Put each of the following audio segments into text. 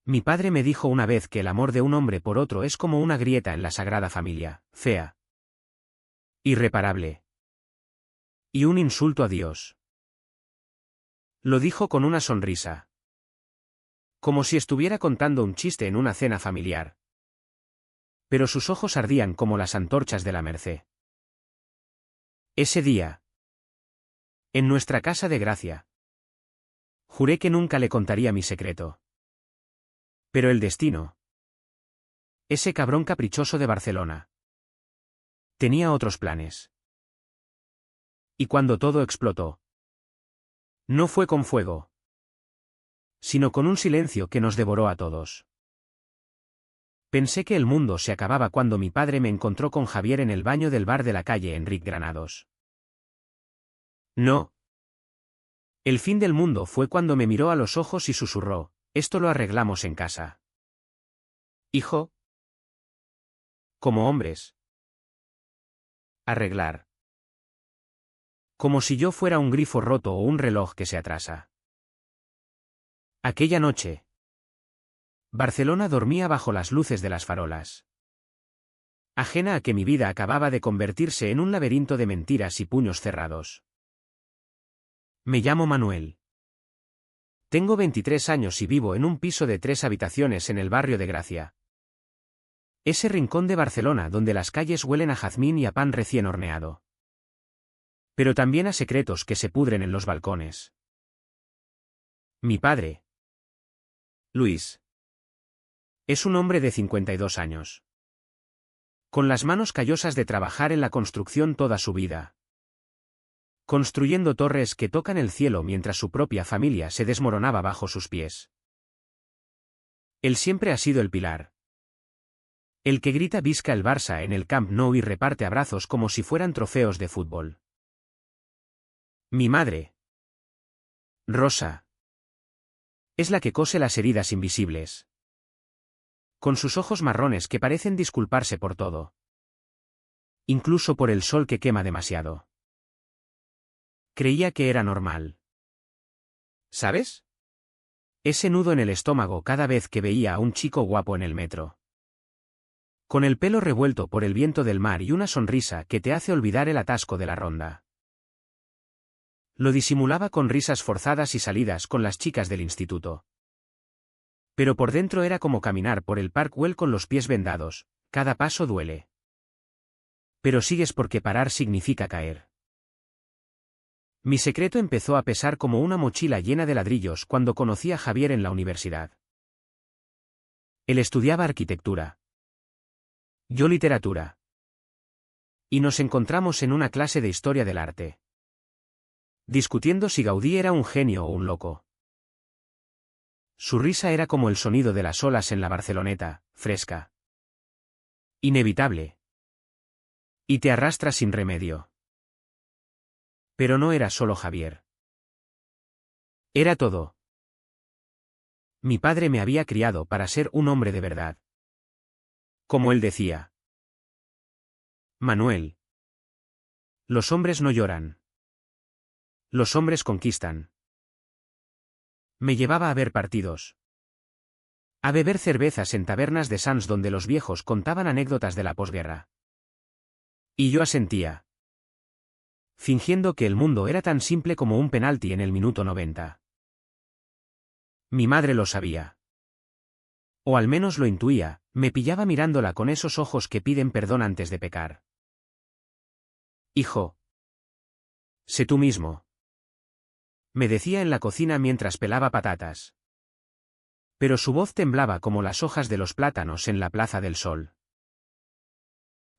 Mi padre me dijo una vez que el amor de un hombre por otro es como una grieta en la Sagrada Familia, fea, irreparable, y un insulto a Dios. Lo dijo con una sonrisa, como si estuviera contando un chiste en una cena familiar. Pero sus ojos ardían como las antorchas de la Merced. Ese día, en nuestra casa de gracia, juré que nunca le contaría mi secreto. Pero el destino, ese cabrón caprichoso de Barcelona, tenía otros planes. Y cuando todo explotó, no fue con fuego, sino con un silencio que nos devoró a todos. Pensé que el mundo se acababa cuando mi padre me encontró con Javier en el baño del bar de la calle Enric Granados. No. El fin del mundo fue cuando me miró a los ojos y susurró: esto lo arreglamos en casa. Hijo. Como hombres. Arreglar. Como si yo fuera un grifo roto o un reloj que se atrasa. Aquella noche, Barcelona dormía bajo las luces de las farolas. Ajena a que mi vida acababa de convertirse en un laberinto de mentiras y puños cerrados. Me llamo Manuel. Tengo 23 años y vivo en un piso de 3 habitaciones en el barrio de Gracia. Ese rincón de Barcelona donde las calles huelen a jazmín y a pan recién horneado. Pero también a secretos que se pudren en los balcones. Mi padre, Luis, es un hombre de 52 años. Con las manos callosas de trabajar en la construcción toda su vida. Construyendo torres que tocan el cielo mientras su propia familia se desmoronaba bajo sus pies. Él siempre ha sido el pilar. El que grita visca el Barça en el Camp Nou y reparte abrazos como si fueran trofeos de fútbol. Mi madre, Rosa, es la que cose las heridas invisibles. Con sus ojos marrones que parecen disculparse por todo. Incluso por el sol que quema demasiado. Creía que era normal. ¿Sabes? Ese nudo en el estómago cada vez que veía a un chico guapo en el metro. Con el pelo revuelto por el viento del mar y una sonrisa que te hace olvidar el atasco de la ronda. Lo disimulaba con risas forzadas y salidas con las chicas del instituto. Pero por dentro era como caminar por el Park Güell con los pies vendados, cada paso duele. Pero sigues porque parar significa caer. Mi secreto empezó a pesar como una mochila llena de ladrillos cuando conocí a Javier en la universidad. Él estudiaba arquitectura. Yo literatura. Y nos encontramos en una clase de historia del arte. Discutiendo si Gaudí era un genio o un loco. Su risa era como el sonido de las olas en la Barceloneta, fresca. Inevitable. Y te arrastra sin remedio. Pero no era solo Javier. Era todo. Mi padre me había criado para ser un hombre de verdad. Como él decía. Manuel. Los hombres no lloran. Los hombres conquistan. Me llevaba a ver partidos. A beber cervezas en tabernas de Sants donde los viejos contaban anécdotas de la posguerra. Y yo asentía. Fingiendo que el mundo era tan simple como un penalti en el minuto 90. Mi madre lo sabía. O al menos lo intuía, me pillaba mirándola con esos ojos que piden perdón antes de pecar. Hijo. Sé tú mismo. Me decía en la cocina mientras pelaba patatas. Pero su voz temblaba como las hojas de los plátanos en la Plaza del Sol.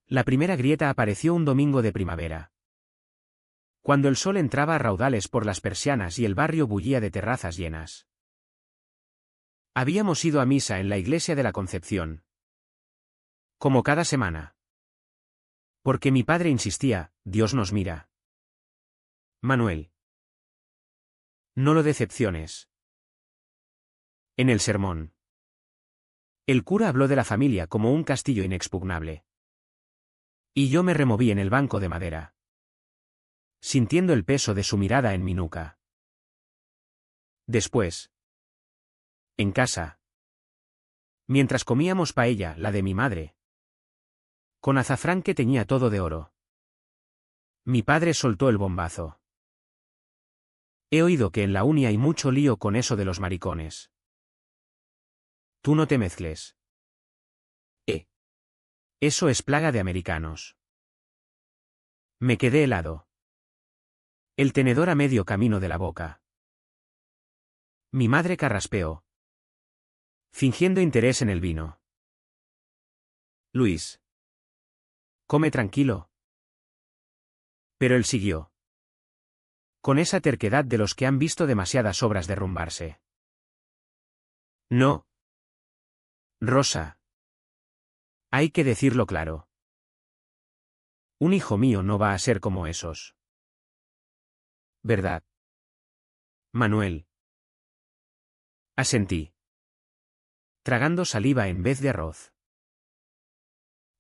La primera grieta apareció un domingo de primavera. Cuando el sol entraba a raudales por las persianas y el barrio bullía de terrazas llenas. Habíamos ido a misa en la iglesia de la Concepción. Como cada semana. Porque mi padre insistía, Dios nos mira. Manuel. No lo decepciones. En el sermón. El cura habló de la familia como un castillo inexpugnable. Y yo me removí en el banco de madera. Sintiendo el peso de su mirada en mi nuca. Después. En casa. Mientras comíamos paella, la de mi madre, con azafrán que teñía todo de oro, mi padre soltó el bombazo. He oído que en la uni hay mucho lío con eso de los maricones. Tú no te mezcles. Eso es plaga de americanos. Me quedé helado. El tenedor a medio camino de la boca. Mi madre carraspeó, fingiendo interés en el vino. Luis. Come tranquilo. Pero él siguió. Con esa terquedad de los que han visto demasiadas obras derrumbarse. No. Rosa. Hay que decirlo claro. Un hijo mío no va a ser como esos. ¿Verdad? Manuel. Asentí, tragando saliva en vez de arroz.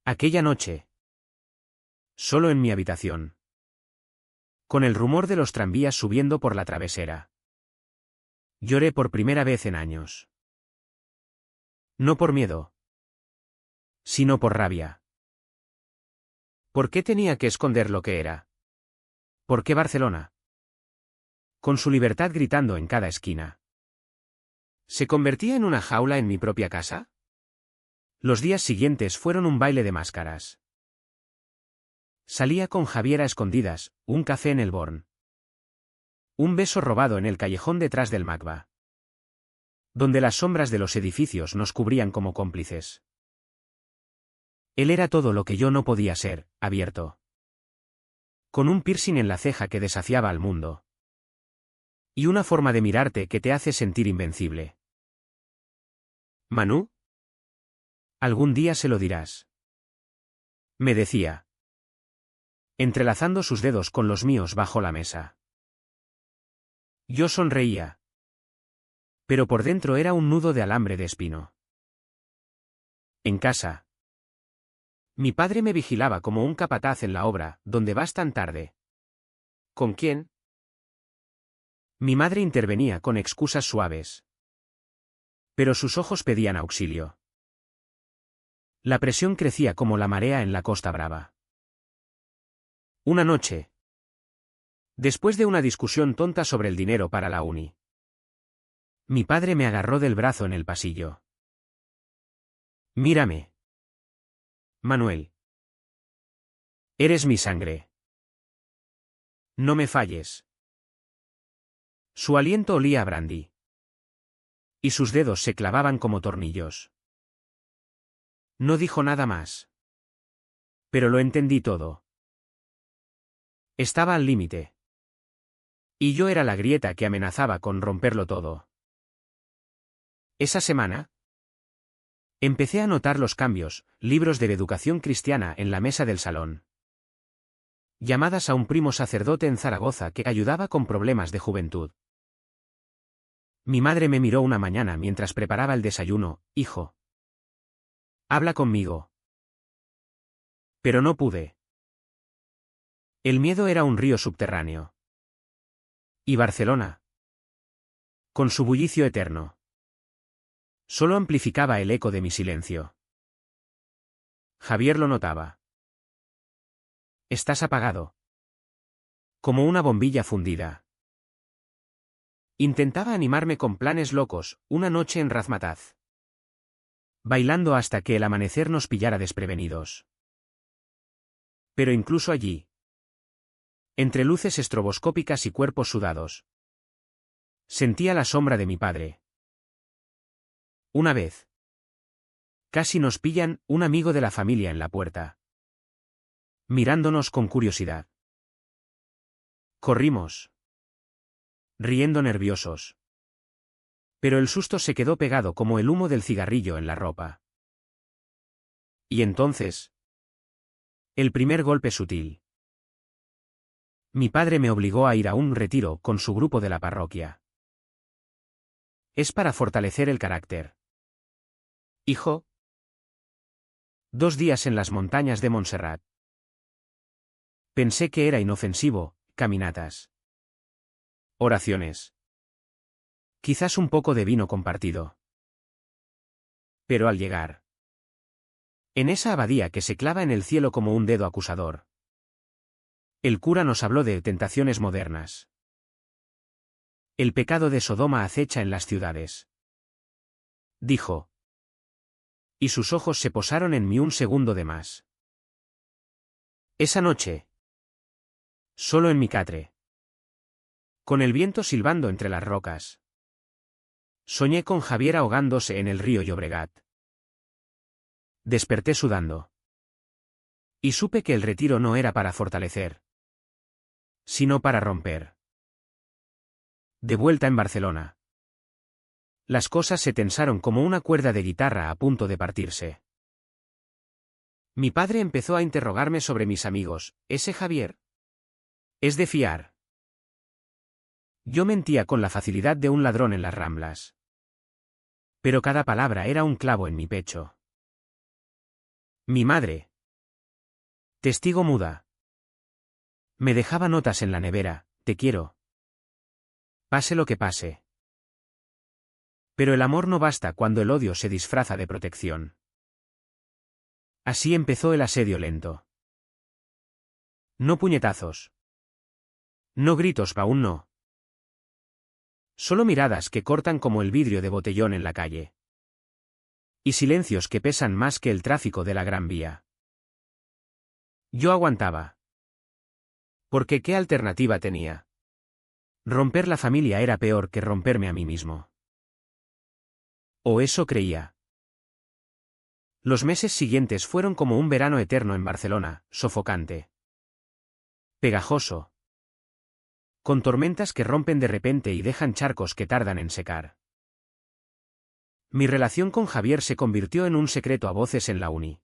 Aquella noche, solo en mi habitación, con el rumor de los tranvías subiendo por la travesera, lloré por primera vez en años. No por miedo, sino por rabia. ¿Por qué tenía que esconder lo que era? ¿Por qué Barcelona? Con su libertad gritando en cada esquina. ¿Se convertía en una jaula en mi propia casa? Los días siguientes fueron un baile de máscaras. Salía con Javier a escondidas, un café en el Born. Un beso robado en el callejón detrás del Macba, donde las sombras de los edificios nos cubrían como cómplices. Él era todo lo que yo no podía ser, abierto, con un piercing en la ceja que desafiaba al mundo. Y una forma de mirarte que te hace sentir invencible. ¿Manu? Algún día se lo dirás. Me decía, entrelazando sus dedos con los míos bajo la mesa. Yo sonreía. Pero por dentro era un nudo de alambre de espino. En casa. Mi padre me vigilaba como un capataz en la obra, donde vas tan tarde. ¿Con quién? Mi madre intervenía con excusas suaves. Pero sus ojos pedían auxilio. La presión crecía como la marea en la Costa Brava. Una noche, después de una discusión tonta sobre el dinero para la uni, mi padre me agarró del brazo en el pasillo. Mírame. Manuel. Eres mi sangre. No me falles. Su aliento olía a brandy. Y sus dedos se clavaban como tornillos. No dijo nada más. Pero lo entendí todo. Estaba al límite. Y yo era la grieta que amenazaba con romperlo todo. Esa semana, empecé a notar los cambios, libros de educación cristiana en la mesa del salón. Llamadas a un primo sacerdote en Zaragoza que ayudaba con problemas de juventud. Mi madre me miró una mañana mientras preparaba el desayuno, hijo. Habla conmigo. Pero no pude. El miedo era un río subterráneo. Y Barcelona, con su bullicio eterno, solo amplificaba el eco de mi silencio. Javier lo notaba. Estás apagado. Como una bombilla fundida. Intentaba animarme con planes locos, una noche en Razmataz, bailando hasta que el amanecer nos pillara desprevenidos. Pero incluso allí, entre luces estroboscópicas y cuerpos sudados, sentía la sombra de mi padre. Una vez, casi nos pillan, un amigo de la familia en la puerta, mirándonos con curiosidad. Corrimos, riendo nerviosos. Pero el susto se quedó pegado como el humo del cigarrillo en la ropa. Y entonces, el primer golpe sutil. Mi padre me obligó a ir a un retiro con su grupo de la parroquia. Es para fortalecer el carácter. Hijo. 2 días en las montañas de Montserrat. Pensé que era inofensivo, caminatas. Oraciones. Quizás un poco de vino compartido. Pero al llegar en esa abadía que se clava en el cielo como un dedo acusador, el cura nos habló de tentaciones modernas. El pecado de Sodoma acecha en las ciudades, dijo. Y sus ojos se posaron en mí un segundo de más. Esa noche, solo en mi catre, con el viento silbando entre las rocas, soñé con Javier ahogándose en el río Llobregat. Desperté sudando. Y supe que el retiro no era para fortalecer, sino para romper. De vuelta en Barcelona, las cosas se tensaron como una cuerda de guitarra a punto de partirse. Mi padre empezó a interrogarme sobre mis amigos. ¿Ese Javier es de fiar? Yo mentía con la facilidad de un ladrón en las Ramblas. Pero cada palabra era un clavo en mi pecho. Mi madre, testigo muda, me dejaba notas en la nevera: te quiero, pase lo que pase. Pero el amor no basta cuando el odio se disfraza de protección. Así empezó el asedio lento. No puñetazos. No gritos, aún no. Solo miradas que cortan como el vidrio de botellón en la calle. Y silencios que pesan más que el tráfico de la Gran Vía. Yo aguantaba. Porque ¿qué alternativa tenía? Romper la familia era peor que romperme a mí mismo. O eso creía. Los meses siguientes fueron como un verano eterno en Barcelona, sofocante, pegajoso, con tormentas que rompen de repente y dejan charcos que tardan en secar. Mi relación con Javier se convirtió en un secreto a voces en la uni.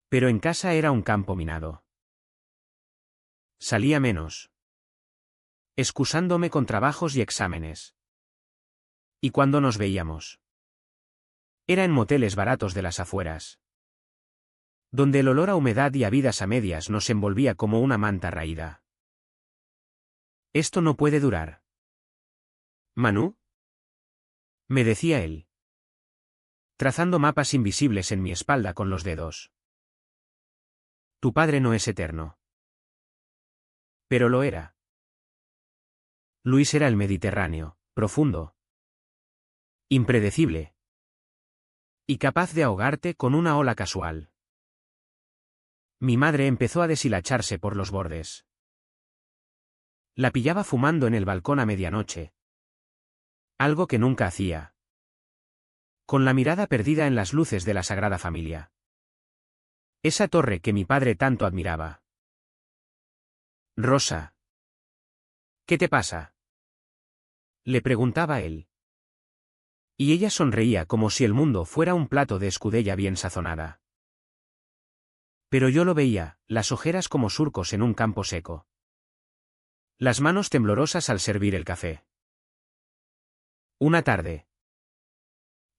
Pero en casa era un campo minado. Salía menos, excusándome con trabajos y exámenes. Y cuando nos veíamos, era en moteles baratos de las afueras, donde el olor a humedad y a vidas a medias nos envolvía como una manta raída. Esto no puede durar. Manu, me decía él, trazando mapas invisibles en mi espalda con los dedos. Tu padre no es eterno. Pero lo era. Luis era el Mediterráneo, profundo, impredecible, y capaz de ahogarte con una ola casual. Mi madre empezó a deshilacharse por los bordes. La pillaba fumando en el balcón a medianoche. Algo que nunca hacía. Con la mirada perdida en las luces de la Sagrada Familia. Esa torre que mi padre tanto admiraba. Rosa. ¿Qué te pasa?, le preguntaba él. Y ella sonreía como si el mundo fuera un plato de escudella bien sazonada. Pero yo lo veía, las ojeras como surcos en un campo seco. Las manos temblorosas al servir el café. Una tarde,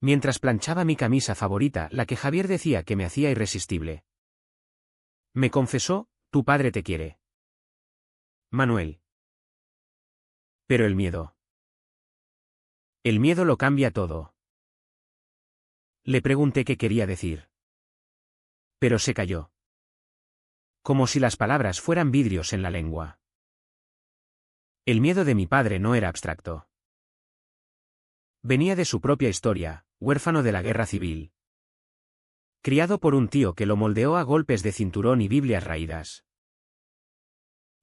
mientras planchaba mi camisa favorita, la que Javier decía que me hacía irresistible, me confesó: tu padre te quiere, Manuel. Pero el miedo. El miedo lo cambia todo. Le pregunté qué quería decir. Pero se calló. Como si las palabras fueran vidrios en la lengua. El miedo de mi padre no era abstracto. Venía de su propia historia, huérfano de la guerra civil. Criado por un tío que lo moldeó a golpes de cinturón y Biblias raídas.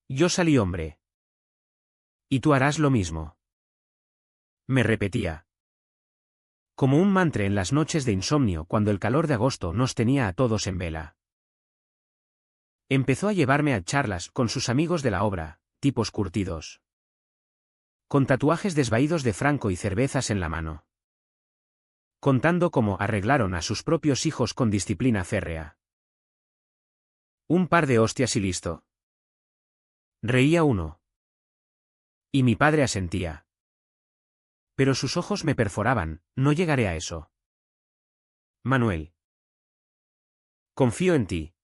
Yo salí hombre. Y tú harás lo mismo. Me repetía. Como un mantra en las noches de insomnio cuando el calor de agosto nos tenía a todos en vela. Empezó a llevarme a charlas con sus amigos de la obra, tipos curtidos, con tatuajes desvaídos de Franco y cervezas en la mano, contando cómo arreglaron a sus propios hijos con disciplina férrea. Un par de hostias y listo. Reía uno. Y mi padre asentía. Pero sus ojos me perforaban: no llegaré a eso. Manuel. Confío en ti.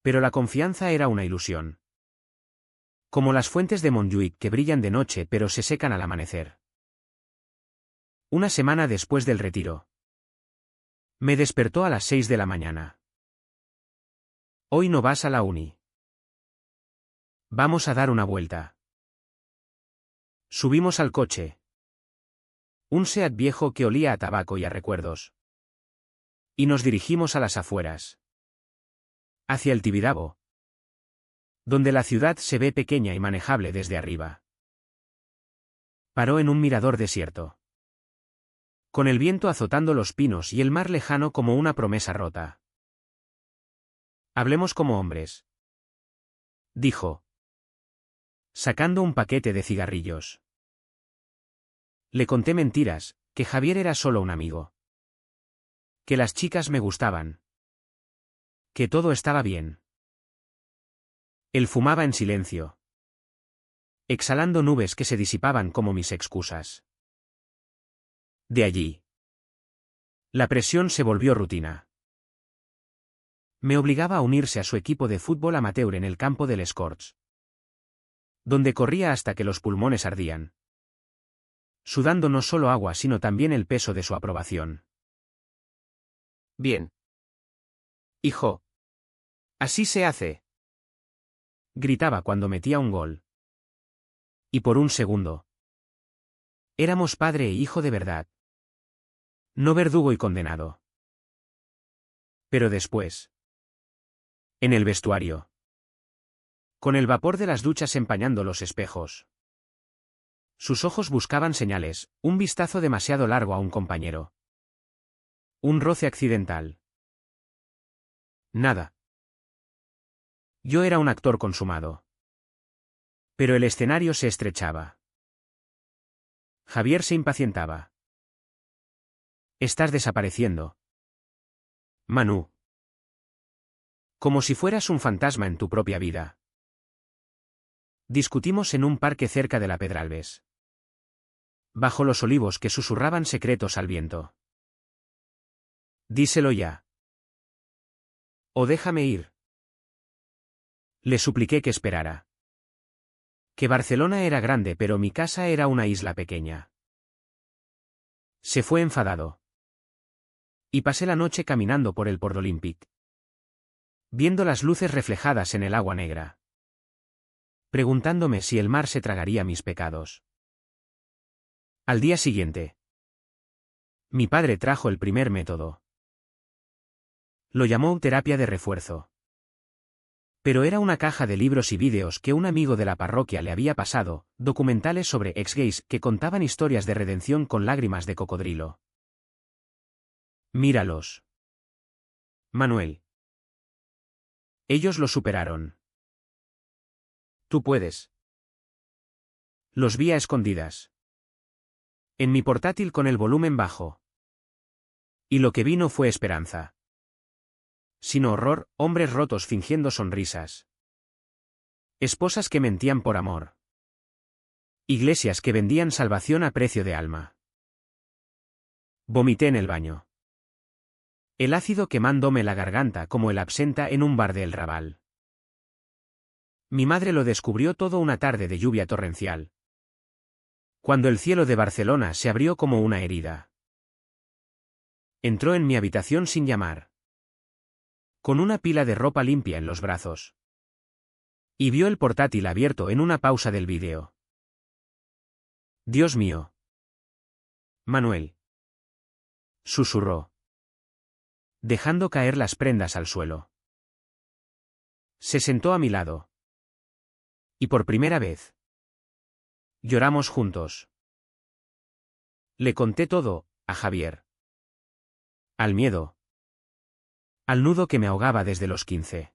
Pero la confianza era una ilusión. Como las fuentes de Montjuïc que brillan de noche pero se secan al amanecer. Una semana después del retiro, Me despertó a las 6 de la mañana. Hoy no vas a la uni. Vamos a dar una vuelta. Subimos al coche. Un Seat viejo que olía a tabaco y a recuerdos. Y nos dirigimos a las afueras. Hacia el Tibidabo. Donde la ciudad se ve pequeña y manejable desde arriba. Paró en un mirador desierto. Con el viento azotando los pinos y el mar lejano como una promesa rota. Hablemos como hombres. Dijo. Sacando un paquete de cigarrillos. Le conté mentiras, que Javier era solo un amigo. Que las chicas me gustaban. Que todo estaba bien. Él fumaba en silencio. Exhalando nubes que se disipaban como mis excusas. De allí. La presión se volvió rutina. Me obligaba a unirse a su equipo de fútbol amateur en el campo del Scorch. Donde corría hasta que los pulmones ardían. Sudando no solo agua sino también el peso de su aprobación. Bien. Hijo. Así se hace. Gritaba cuando metía un gol. Y por un segundo. Éramos padre e hijo de verdad. No verdugo y condenado. Pero después. En el vestuario. Con el vapor de las duchas empañando los espejos. Sus ojos buscaban señales, un vistazo demasiado largo a un compañero. Un roce accidental. Nada. Yo era un actor consumado. Pero el escenario se estrechaba. Javier se impacientaba. Estás desapareciendo. Manu. Como si fueras un fantasma en tu propia vida. Discutimos en un parque cerca de la Pedralbes. Bajo los olivos que susurraban secretos al viento. Díselo ya. O déjame ir. Le supliqué que esperara. Que Barcelona era grande pero mi casa era una isla pequeña. Se fue enfadado. Y pasé la noche caminando por el Port Olímpic. Viendo las luces reflejadas en el agua negra. Preguntándome si el mar se tragaría mis pecados. Al día siguiente. Mi padre trajo el primer método. Lo llamó terapia de refuerzo. Pero era una caja de libros y vídeos que un amigo de la parroquia le había pasado, documentales sobre ex-gays que contaban historias de redención con lágrimas de cocodrilo. Míralos. Manuel. Ellos lo superaron. Tú puedes. Los vi a escondidas. En mi portátil con el volumen bajo. Y lo que vi no fue esperanza. Sino horror, hombres rotos fingiendo sonrisas. Esposas que mentían por amor. Iglesias que vendían salvación a precio de alma. Vomité en el baño. El ácido quemándome la garganta como el absenta en un bar de El Raval. Mi madre lo descubrió todo una tarde de lluvia torrencial. Cuando el cielo de Barcelona se abrió como una herida. Entró en mi habitación sin llamar. Con una pila de ropa limpia en los brazos. Y vio el portátil abierto en una pausa del vídeo. Dios mío. Manuel. Susurró. Dejando caer las prendas al suelo. Se sentó a mi lado. Y por primera vez. Lloramos juntos. Le conté todo, a Javier. Al miedo. Al nudo que me ahogaba desde los 15.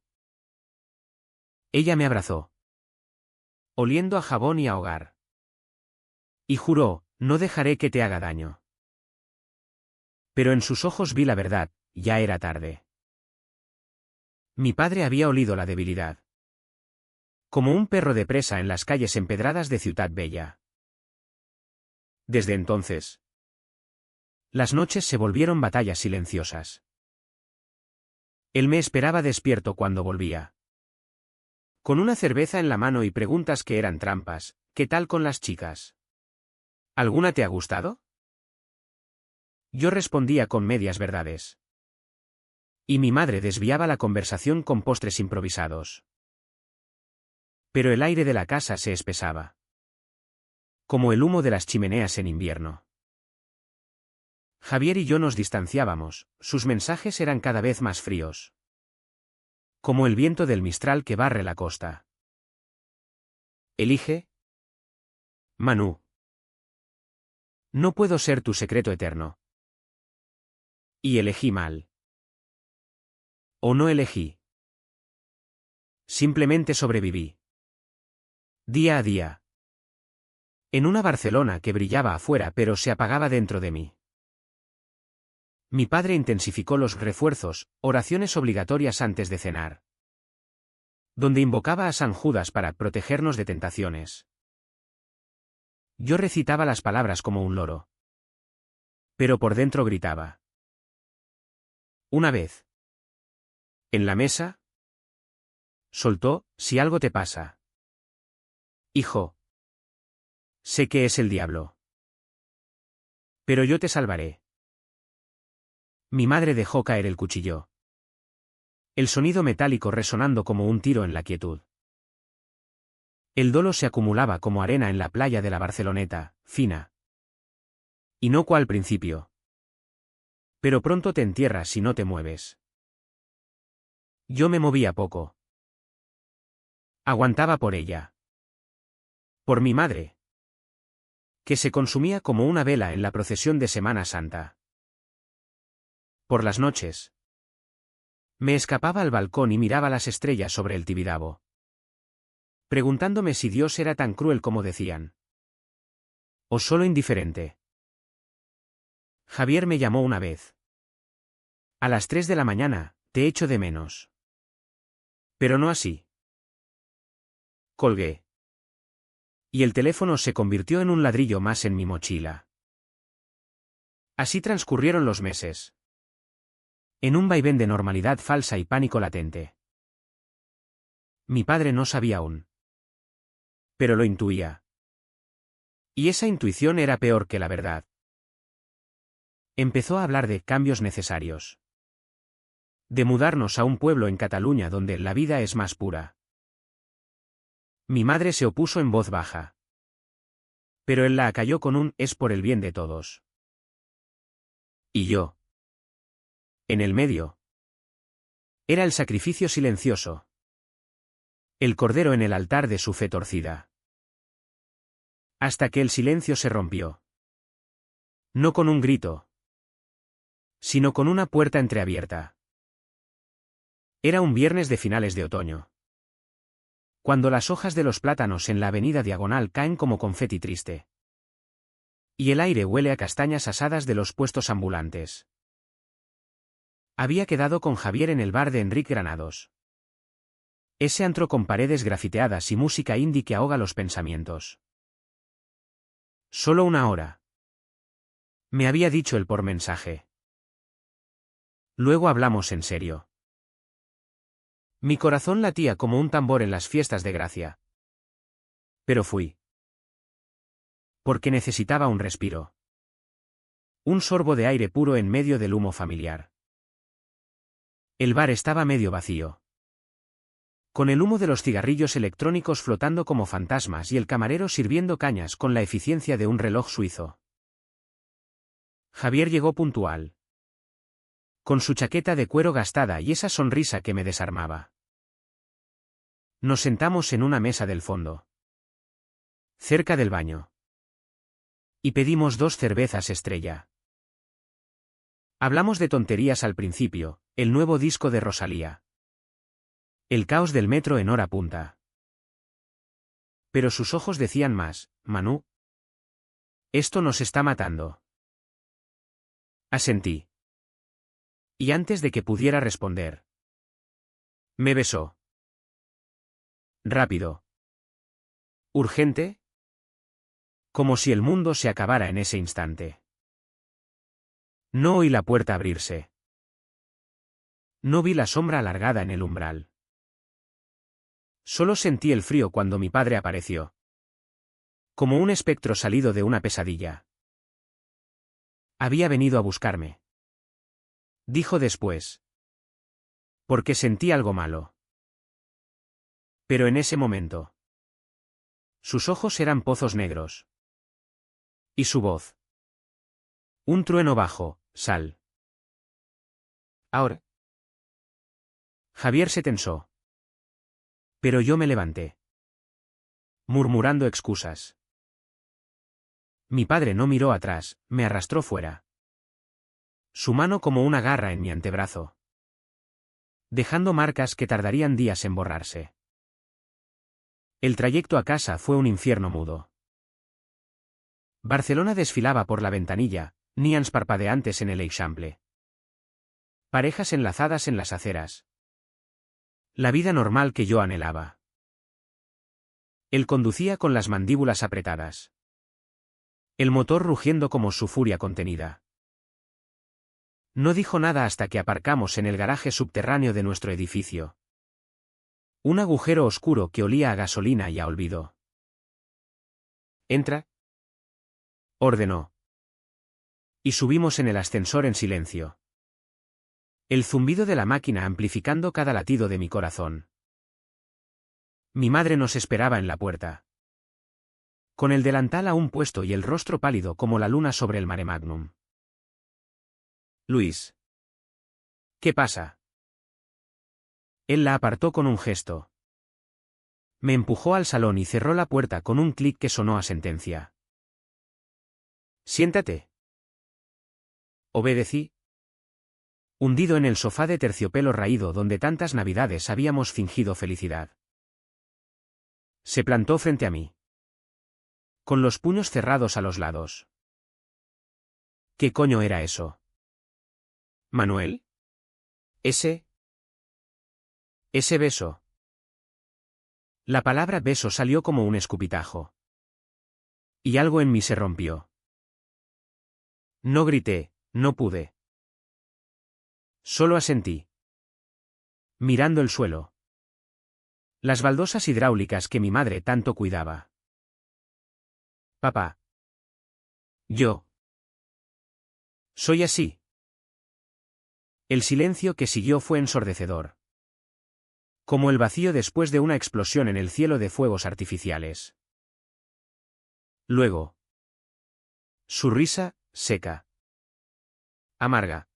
Ella me abrazó. Oliendo a jabón y a hogar. Y juró, no dejaré que te haga daño. Pero en sus ojos vi la verdad, ya era tarde. Mi padre había olido la debilidad. Como un perro de presa en las calles empedradas de Ciutat Bella. Desde entonces. Las noches se volvieron batallas silenciosas. Él me esperaba despierto cuando volvía. Con una cerveza en la mano y preguntas que eran trampas. ¿Qué tal con las chicas? ¿Alguna te ha gustado? Yo respondía con medias verdades. Y mi madre desviaba la conversación con postres improvisados. Pero el aire de la casa se espesaba. Como el humo de las chimeneas en invierno. Javier y yo nos distanciábamos, sus mensajes eran cada vez más fríos. Como el viento del Mistral que barre la costa. Elige. Manu. No puedo ser tu secreto eterno. Y elegí mal. O no elegí. Simplemente sobreviví. Día a día. En una Barcelona que brillaba afuera pero se apagaba dentro de mí. Mi padre intensificó los refuerzos, oraciones obligatorias antes de cenar. Donde invocaba a San Judas para protegernos de tentaciones. Yo recitaba las palabras como un loro. Pero por dentro gritaba. Una vez. En la mesa. Soltó, si algo te pasa. Hijo. Sé que es el diablo. Pero yo te salvaré. Mi madre dejó caer el cuchillo. El sonido metálico resonando como un tiro en la quietud. El dolo se acumulaba como arena en la playa de la Barceloneta, fina. Inocua al principio. Pero pronto te entierras si no te mueves. Yo me movía poco. Aguantaba por ella. Por mi madre. Que se consumía como una vela en la procesión de Semana Santa. Por las noches. Me escapaba al balcón y miraba las estrellas sobre el Tibidabo. Preguntándome si Dios era tan cruel como decían. O solo indiferente. Javier me llamó una vez. A las 3 de la mañana, te echo de menos. Pero no así. Colgué. Y el teléfono se convirtió en un ladrillo más en mi mochila. Así transcurrieron los meses. En un vaivén de normalidad falsa y pánico latente. Mi padre no sabía aún. Pero lo intuía. Y esa intuición era peor que la verdad. Empezó a hablar de cambios necesarios. De mudarnos a un pueblo en Cataluña donde la vida es más pura. Mi madre se opuso en voz baja. Pero él la acalló con un «es por el bien de todos». Y yo. En el medio. Era el sacrificio silencioso. El cordero en el altar de su fe torcida. Hasta que el silencio se rompió. No con un grito. Sino con una puerta entreabierta. Era un viernes de finales de otoño. Cuando las hojas de los plátanos en la avenida Diagonal caen como confeti triste. Y el aire huele a castañas asadas de los puestos ambulantes. Había quedado con Javier en el bar de Enrique Granados. Ese antro con paredes grafiteadas y música indie que ahoga los pensamientos. Solo una hora. Me había dicho él por mensaje. Luego hablamos en serio. Mi corazón latía como un tambor en las fiestas de Gracia. Pero fui. Porque necesitaba un respiro. Un sorbo de aire puro en medio del humo familiar. El bar estaba medio vacío. Con el humo de los cigarrillos electrónicos flotando como fantasmas y el camarero sirviendo cañas con la eficiencia de un reloj suizo. Javier llegó puntual. Con su chaqueta de cuero gastada y esa sonrisa que me desarmaba. Nos sentamos en una mesa del fondo. Cerca del baño. Y pedimos 2 cervezas Estrella. Hablamos de tonterías al principio, el nuevo disco de Rosalía. El caos del metro en hora punta. Pero sus ojos decían más, Manu. Esto nos está matando. Asentí. Y antes de que pudiera responder. Me besó. Rápido. Urgente. Como si el mundo se acabara en ese instante. No oí la puerta abrirse. No vi la sombra alargada en el umbral. Solo sentí el frío cuando mi padre apareció. Como un espectro salido de una pesadilla. Había venido a buscarme. Dijo después. Porque sentí algo malo. Pero en ese momento. Sus ojos eran pozos negros. Y su voz. Un trueno bajo, Sal. Ahora. Javier se tensó. Pero yo me levanté. Murmurando excusas. Mi padre no miró atrás, me arrastró fuera. Su mano como una garra en mi antebrazo. Dejando marcas que tardarían días en borrarse. El trayecto a casa fue un infierno mudo. Barcelona desfilaba por la ventanilla, nians parpadeantes en el Eixample. Parejas enlazadas en las aceras. La vida normal que yo anhelaba. Él conducía con las mandíbulas apretadas. El motor rugiendo como su furia contenida. No dijo nada hasta que aparcamos en el garaje subterráneo de nuestro edificio. Un agujero oscuro que olía a gasolina y a olvido. «Entra», ordenó. Y subimos en el ascensor en silencio. El zumbido de la máquina amplificando cada latido de mi corazón. Mi madre nos esperaba en la puerta. Con el delantal aún puesto y el rostro pálido como la luna sobre el mare magnum. Luis. ¿Qué pasa? Él la apartó con un gesto. Me empujó al salón y cerró la puerta con un clic que sonó a sentencia. Siéntate. Obedecí. Hundido en el sofá de terciopelo raído donde tantas navidades habíamos fingido felicidad. Se plantó frente a mí. Con los puños cerrados a los lados. ¿Qué coño era eso? ¿Manuel? Ese beso. La palabra beso salió como un escupitajo. Y algo en mí se rompió. No grité, no pude. Solo asentí. Mirando el suelo. Las baldosas hidráulicas que mi madre tanto cuidaba. Papá. Yo. Soy así. El silencio que siguió fue ensordecedor. Como el vacío después de una explosión en el cielo de fuegos artificiales. Luego. Su risa, seca. Amarga.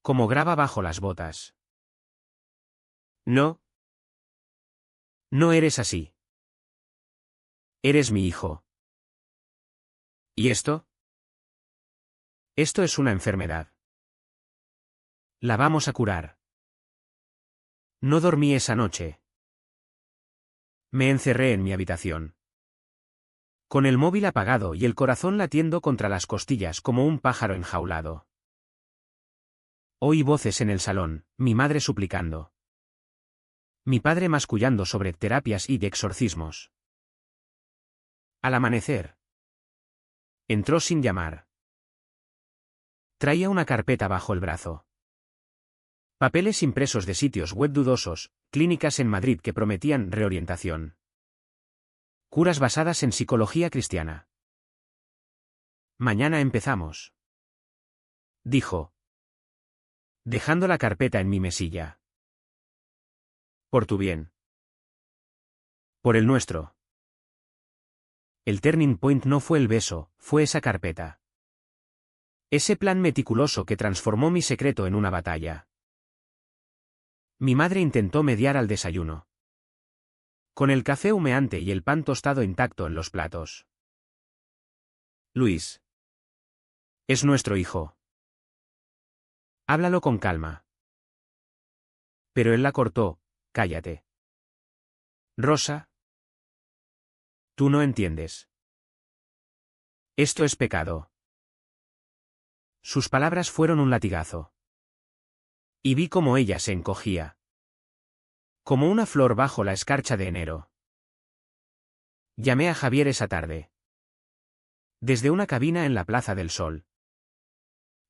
Como grava bajo las botas. No. No eres así. Eres mi hijo. ¿Y esto? Esto es una enfermedad. La vamos a curar. No dormí esa noche. Me encerré en mi habitación. Con el móvil apagado y el corazón latiendo contra las costillas como un pájaro enjaulado. Oí voces en el salón, mi madre suplicando. Mi padre mascullando sobre terapias y de exorcismos. Al amanecer. Entró sin llamar. Traía una carpeta bajo el brazo. Papeles impresos de sitios web dudosos, clínicas en Madrid que prometían reorientación. Curas basadas en psicología cristiana. Mañana empezamos. Dijo. Dejando la carpeta en mi mesilla. Por tu bien. Por el nuestro. El turning point no fue el beso, fue esa carpeta. Ese plan meticuloso que transformó mi secreto en una batalla. Mi madre intentó mediar al desayuno. Con el café humeante y el pan tostado intacto en los platos. Luis. Es nuestro hijo. Háblalo con calma. Pero él la cortó, cállate. Rosa. Tú no entiendes. Esto es pecado. Sus palabras fueron un latigazo. Y vi cómo ella se encogía. Como una flor bajo la escarcha de enero. Llamé a Javier esa tarde. Desde una cabina en la Plaza del Sol.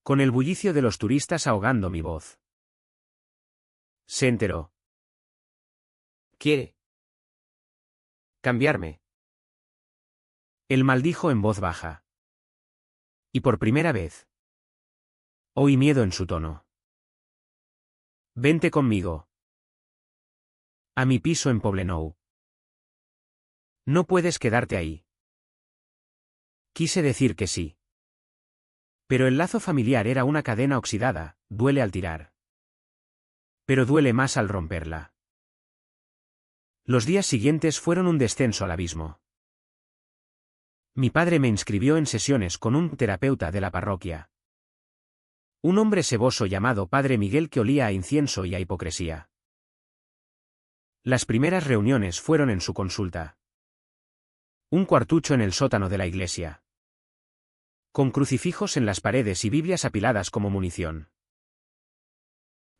Con el bullicio de los turistas ahogando mi voz. Se enteró. ¿Quiere cambiarme? Él maldijo en voz baja. Y por primera vez. Oí miedo en su tono. Vente conmigo. A mi piso en Poblenou. No puedes quedarte ahí. Quise decir que sí. Pero el lazo familiar era una cadena oxidada, duele al tirar. Pero duele más al romperla. Los días siguientes fueron un descenso al abismo. Mi padre me inscribió en sesiones con un terapeuta de la parroquia. Un hombre seboso llamado Padre Miguel que olía a incienso y a hipocresía. Las primeras reuniones fueron en su consulta. Un cuartucho en el sótano de la iglesia. Con crucifijos en las paredes y Biblias apiladas como munición.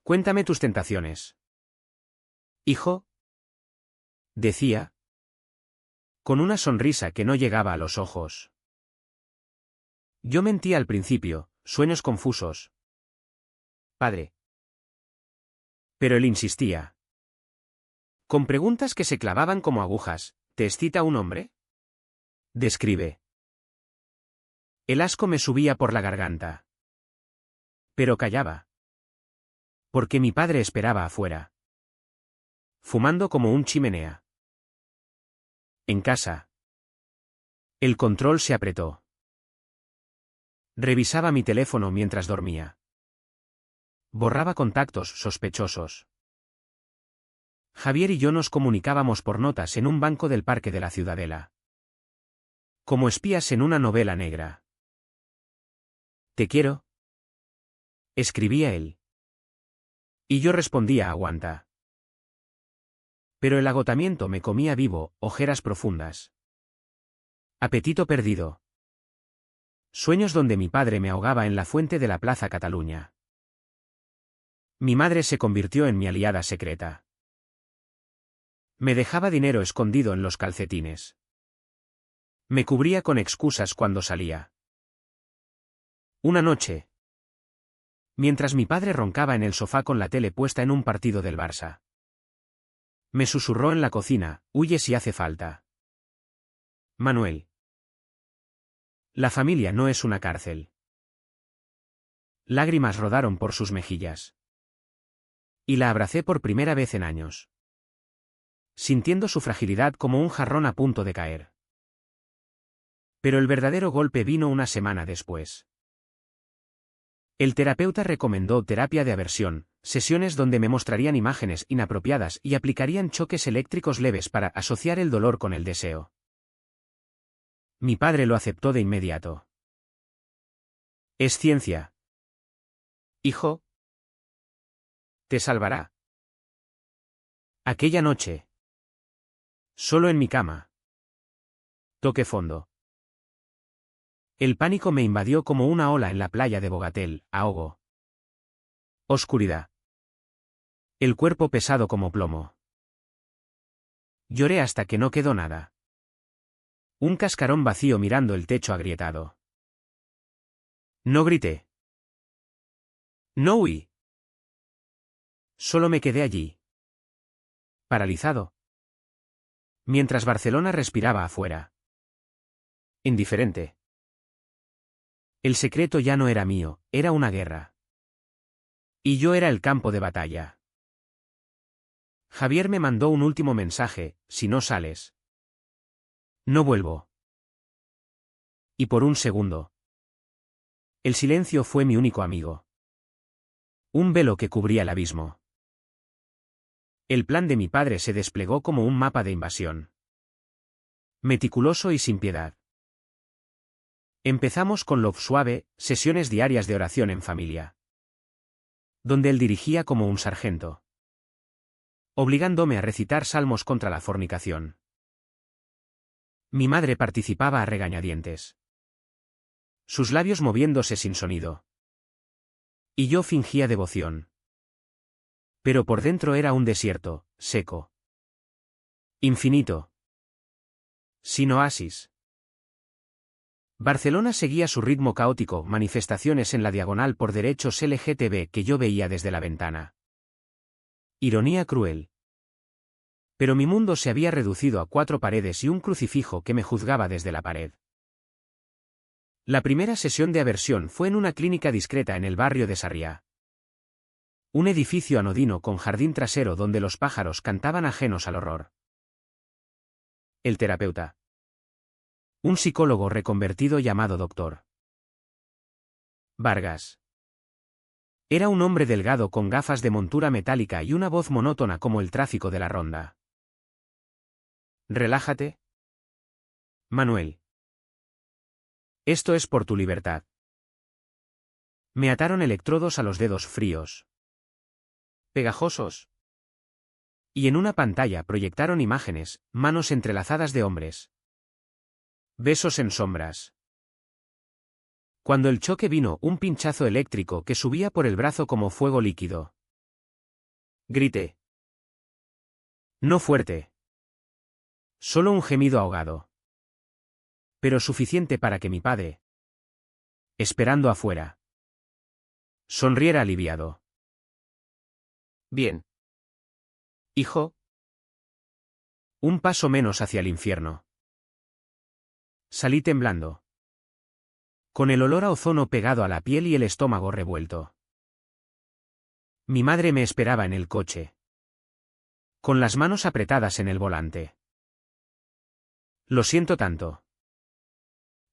Cuéntame tus tentaciones. Hijo, decía, con una sonrisa que no llegaba a los ojos. Yo mentía al principio, sueños confusos. Padre. Pero él insistía. Con preguntas que se clavaban como agujas, ¿te excita un hombre? Describe. El asco me subía por la garganta. Pero callaba. Porque mi padre esperaba afuera. Fumando como un chimenea. En casa. El control se apretó. Revisaba mi teléfono mientras dormía. Borraba contactos sospechosos. Javier y yo nos comunicábamos por notas en un banco del Parque de la Ciudadela. Como espías en una novela negra. «Te quiero», escribía él. Y yo respondía «aguanta». Pero el agotamiento me comía vivo, ojeras profundas. Apetito perdido. Sueños donde mi padre me ahogaba en la fuente de la Plaza Cataluña. Mi madre se convirtió en mi aliada secreta. Me dejaba dinero escondido en los calcetines. Me cubría con excusas cuando salía. Una noche, mientras mi padre roncaba en el sofá con la tele puesta en un partido del Barça, me susurró en la cocina, huye si hace falta. Manuel. La familia no es una cárcel. Lágrimas rodaron por sus mejillas. Y la abracé por primera vez en años. Sintiendo su fragilidad como un jarrón a punto de caer. Pero el verdadero golpe vino una semana después. El terapeuta recomendó terapia de aversión, sesiones donde me mostrarían imágenes inapropiadas y aplicarían choques eléctricos leves para asociar el dolor con el deseo. Mi padre lo aceptó de inmediato. Es ciencia. Hijo. Te salvará. Aquella noche. Solo en mi cama. Toqué fondo. El pánico me invadió como una ola en la playa de Bogatel, ahogo. Oscuridad. El cuerpo pesado como plomo. Lloré hasta que no quedó nada. Un cascarón vacío mirando el techo agrietado. No grité. No huí. Solo me quedé allí. Paralizado. Mientras Barcelona respiraba afuera. Indiferente. El secreto ya no era mío, era una guerra. Y yo era el campo de batalla. Javier me mandó un último mensaje, si no sales. No vuelvo. Y por un segundo. El silencio fue mi único amigo. Un velo que cubría el abismo. El plan de mi padre se desplegó como un mapa de invasión. Meticuloso y sin piedad. Empezamos con Love Suave, sesiones diarias de oración en familia. Donde él dirigía como un sargento. Obligándome a recitar salmos contra la fornicación. Mi madre participaba a regañadientes. Sus labios moviéndose sin sonido. Y yo fingía devoción. Pero por dentro era un desierto, seco. Infinito. Sin oasis. Barcelona seguía su ritmo caótico, manifestaciones en la diagonal por derechos LGTB que yo veía desde la ventana. Ironía cruel. Pero mi mundo se había reducido a 4 paredes y un crucifijo que me juzgaba desde la pared. La primera sesión de aversión fue en una clínica discreta en el barrio de Sarriá. Un edificio anodino con jardín trasero donde los pájaros cantaban ajenos al horror. El terapeuta. Un psicólogo reconvertido llamado Dr. Vargas. Era un hombre delgado con gafas de montura metálica y una voz monótona como el tráfico de la ronda. Relájate, Manuel. Esto es por tu libertad. Me ataron electrodos a los dedos fríos, pegajosos. Y en una pantalla proyectaron imágenes, manos entrelazadas de hombres. Besos en sombras. Cuando el choque vino, un pinchazo eléctrico que subía por el brazo como fuego líquido. Grité. No fuerte. Solo un gemido ahogado. Pero suficiente para que mi padre, esperando afuera, sonriera aliviado. Bien. Hijo. Un paso menos hacia el infierno. Salí temblando, con el olor a ozono pegado a la piel y el estómago revuelto. Mi madre me esperaba en el coche, con las manos apretadas en el volante. Lo siento tanto,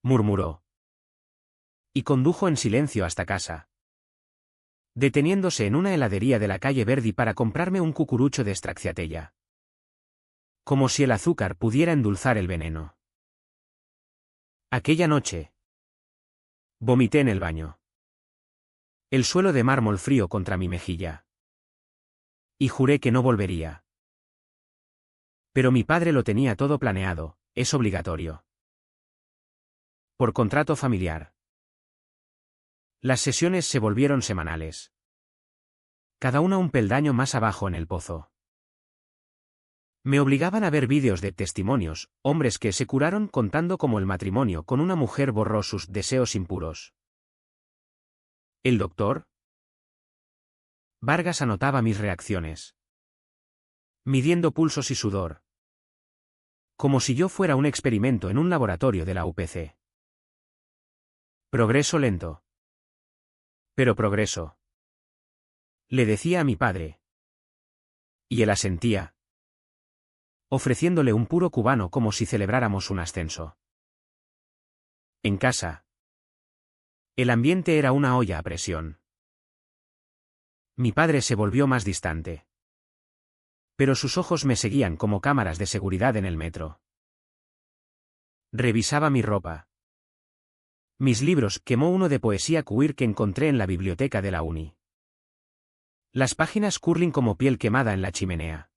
murmuró. Y condujo en silencio hasta casa, deteniéndose en una heladería de la calle Verdi para comprarme un cucurucho de stracciatella. Como si el azúcar pudiera endulzar el veneno. Aquella noche, vomité en el baño. El suelo de mármol frío contra mi mejilla. Y juré que no volvería. Pero mi padre lo tenía todo planeado, es obligatorio. Por contrato familiar. Las sesiones se volvieron semanales. Cada una un peldaño más abajo en el pozo. Me obligaban a ver vídeos de testimonios, hombres que se curaron contando cómo el matrimonio con una mujer borró sus deseos impuros. ¿El doctor? Vargas anotaba mis reacciones, midiendo pulsos y sudor. Como si yo fuera un experimento en un laboratorio de la UPC. Progreso lento. Pero progreso. Le decía a mi padre. Y él asentía, ofreciéndole un puro cubano como si celebráramos un ascenso. En casa. El ambiente era una olla a presión. Mi padre se volvió más distante. Pero sus ojos me seguían como cámaras de seguridad en el metro. Revisaba mi ropa. Mis libros, quemó uno de poesía queer que encontré en la biblioteca de la uni. Las páginas curling como piel quemada en la chimenea.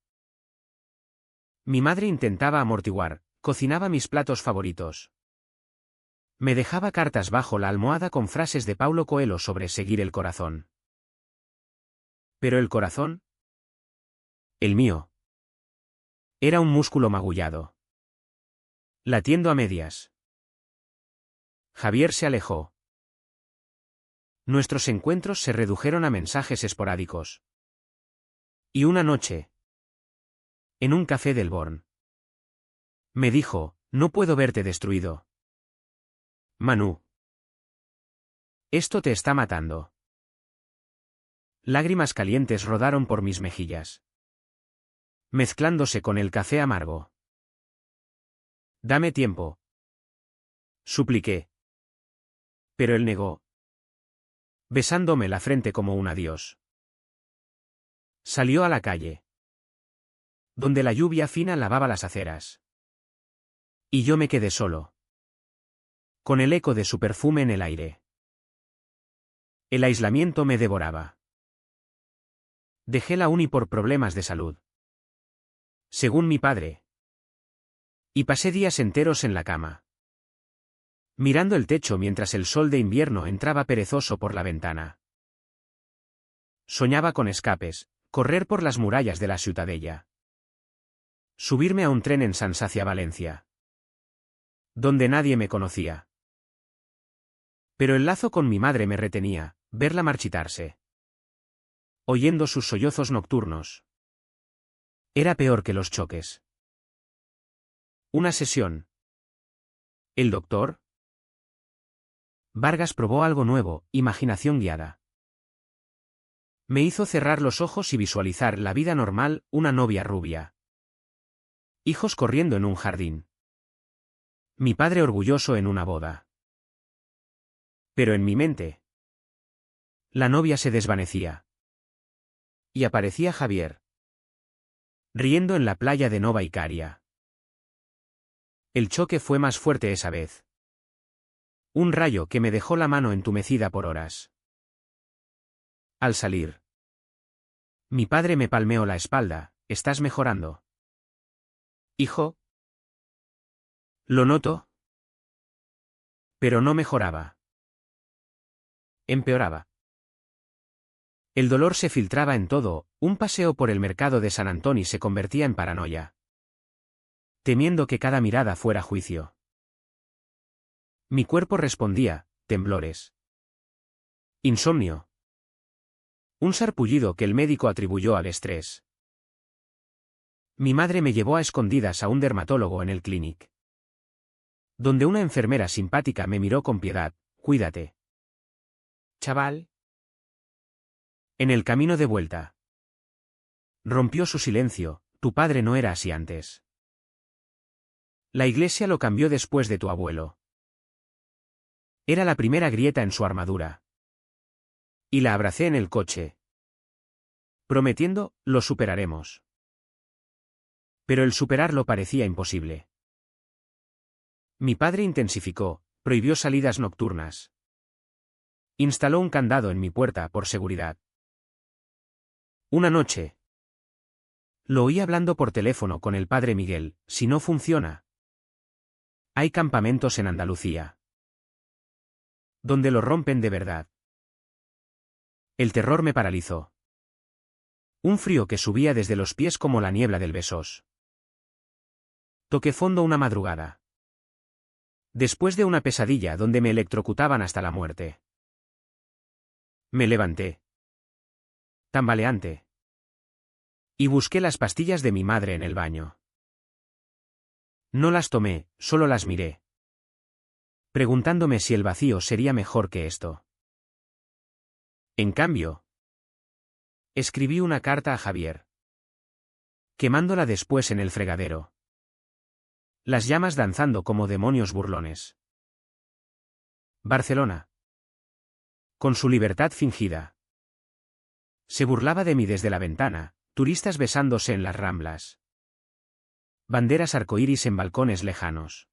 Mi madre intentaba amortiguar, cocinaba mis platos favoritos. Me dejaba cartas bajo la almohada con frases de Paulo Coelho sobre seguir el corazón. Pero el corazón, el mío, era un músculo magullado, latiendo a medias. Javier se alejó. Nuestros encuentros se redujeron a mensajes esporádicos. Y una noche, en un café del Born, me dijo, no puedo verte destruido. Manu. Esto te está matando. Lágrimas calientes rodaron por mis mejillas, mezclándose con el café amargo. Dame tiempo, supliqué. Pero él negó, besándome la frente como un adiós. Salió a la calle, donde la lluvia fina lavaba las aceras. Y yo me quedé solo, con el eco de su perfume en el aire. El aislamiento me devoraba. Dejé la uni por problemas de salud, según mi padre. Y pasé días enteros en la cama, mirando el techo mientras el sol de invierno entraba perezoso por la ventana. Soñaba con escapes, correr por las murallas de la Ciutadella. Subirme a un tren en Sanz hacia Valencia, donde nadie me conocía. Pero el lazo con mi madre me retenía, verla marchitarse, oyendo sus sollozos nocturnos. Era peor que los choques. Una sesión. ¿El doctor? Vargas probó algo nuevo, imaginación guiada. Me hizo cerrar los ojos y visualizar la vida normal, una novia rubia. Hijos corriendo en un jardín. Mi padre orgulloso en una boda. Pero en mi mente, la novia se desvanecía. Y aparecía Javier, riendo en la playa de Nova Icaria. El choque fue más fuerte esa vez. Un rayo que me dejó la mano entumecida por horas. Al salir, mi padre me palmeó la espalda. ¿Estás mejorando? Hijo. Lo noto. Pero no mejoraba. Empeoraba. El dolor se filtraba en todo. Un paseo por el mercado de San Antoni se convertía en paranoia. Temiendo que cada mirada fuera juicio. Mi cuerpo respondía, temblores. Insomnio. Un sarpullido que el médico atribuyó al estrés. Mi madre me llevó a escondidas a un dermatólogo en el clinic, donde una enfermera simpática me miró con piedad. Cuídate, chaval. En el camino de vuelta, rompió su silencio. Tu padre no era así antes. La iglesia lo cambió después de tu abuelo. Era la primera grieta en su armadura. Y la abracé en el coche, prometiendo, lo superaremos. Pero el superarlo parecía imposible. Mi padre intensificó, prohibió salidas nocturnas. Instaló un candado en mi puerta por seguridad. Una noche, lo oí hablando por teléfono con el padre Miguel. Si no funciona, hay campamentos en Andalucía, donde lo rompen de verdad. El terror me paralizó. Un frío que subía desde los pies como la niebla del Besós. Toqué fondo una madrugada. Después de una pesadilla donde me electrocutaban hasta la muerte. Me levanté, tambaleante, y busqué las pastillas de mi madre en el baño. No las tomé, solo las miré, preguntándome si el vacío sería mejor que esto. En cambio, escribí una carta a Javier, quemándola después en el fregadero. Las llamas danzando como demonios burlones. Barcelona. Con su libertad fingida. Se burlaba de mí desde la ventana, turistas besándose en las ramblas. Banderas arcoíris en balcones lejanos.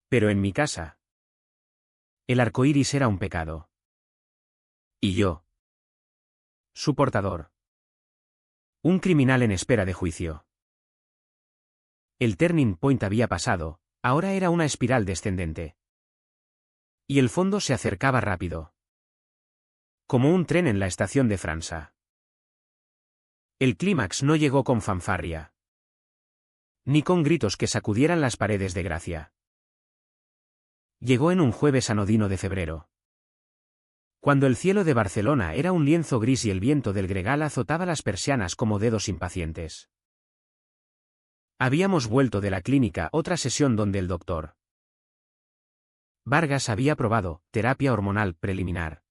Pero en mi casa, el arcoíris era un pecado. Y yo, su portador. Un criminal en espera de juicio. El turning point había pasado, ahora era una espiral descendente. Y el fondo se acercaba rápido. Como un tren en la estación de França. El clímax no llegó con fanfarria. Ni con gritos que sacudieran las paredes de Gracia. Llegó en un jueves anodino de febrero. Cuando el cielo de Barcelona era un lienzo gris y el viento del Gregal azotaba las persianas como dedos impacientes. Habíamos vuelto de la clínica, otra sesión donde el doctor Vargas había probado terapia hormonal preliminar.